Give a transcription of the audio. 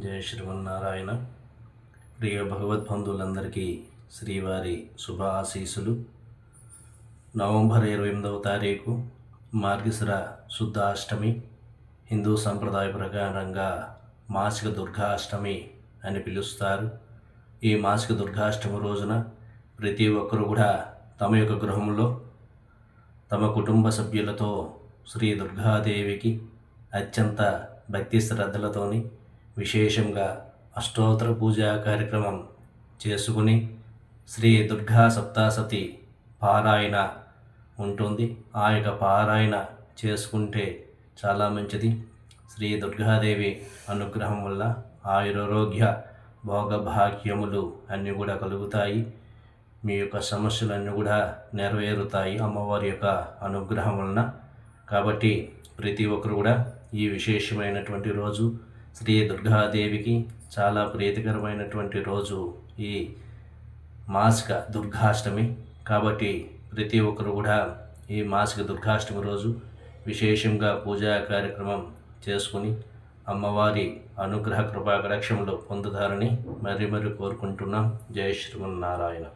జయ శ్రీమన్నారాయణ. ప్రియ భగవద్బంధువులందరికీ శ్రీవారి శుభ ఆశీస్సులు. నవంబర్ 28వ తారీఖు మార్గశిర శుద్ధ అష్టమి. హిందూ సంప్రదాయ ప్రకారంగా మాసిక దుర్గాష్టమి అని పిలుస్తారు. ఈ మాసిక దుర్గాష్టమి రోజున ప్రతి ఒక్కరు కూడా తమ యొక్క గృహంలో తమ కుటుంబ సభ్యులతో శ్రీ దుర్గాదేవికి అత్యంత భక్తి శ్రద్ధలతోని విశేషంగా అష్టోత్తర పూజా కార్యక్రమం చేసుకుని శ్రీ దుర్గా సప్తశతి పారాయణ ఉంటుంది. ఆ యొక్క పారాయణ చేసుకుంటే చాలా మంచిది. శ్రీ దుర్గాదేవి అనుగ్రహం వల్ల ఆయురారోగ్య భోగభాగ్యములు అన్నీ కూడా కలుగుతాయి. మీ యొక్క సమస్యలన్నీ కూడా నెరవేరుతాయి అమ్మవారి యొక్క అనుగ్రహం వలన. కాబట్టి ప్రతి ఒక్కరు కూడా ఈ విశేషమైనటువంటి రోజు శ్రీ దుర్గాదేవికి చాలా ప్రీతికరమైనటువంటి రోజు ఈ మాసిక దుర్గాష్టమి. కాబట్టి ప్రతి ఒక్కరు కూడా ఈ మాసిక దుర్గాష్టమి రోజు విశేషంగా పూజా కార్యక్రమం చేసుకుని అమ్మవారి అనుగ్రహ కృపా కటాక్షములు పొందుతారని మరి కోరుకుంటున్నాం. జయ శ్రీమన్నారాయణ.